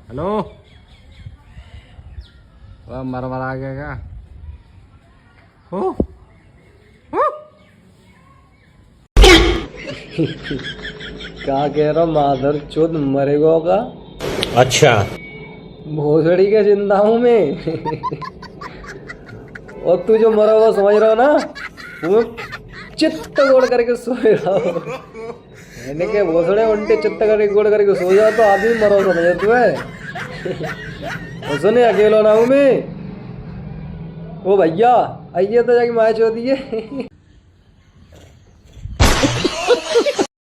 Hello. वह मरमर आ गया क्या? हो क्या कह रहा माधर चोद मरेगा का। अच्छा। भोसड़ी के जिंदा हूं मैं। और तू जो मरा हुआ समझ रहा हो ना, वो चित्त गोड़ करके सोए रहा हो। मैंने क्या भोसड़े उल्टे चित्त करके गोड़ करके सो जा तो आदमी मरो समझे तुम्हें। और सुने अकेलो ना हूं मैं। ओ भैया आइए तो जाके माया चो दिए।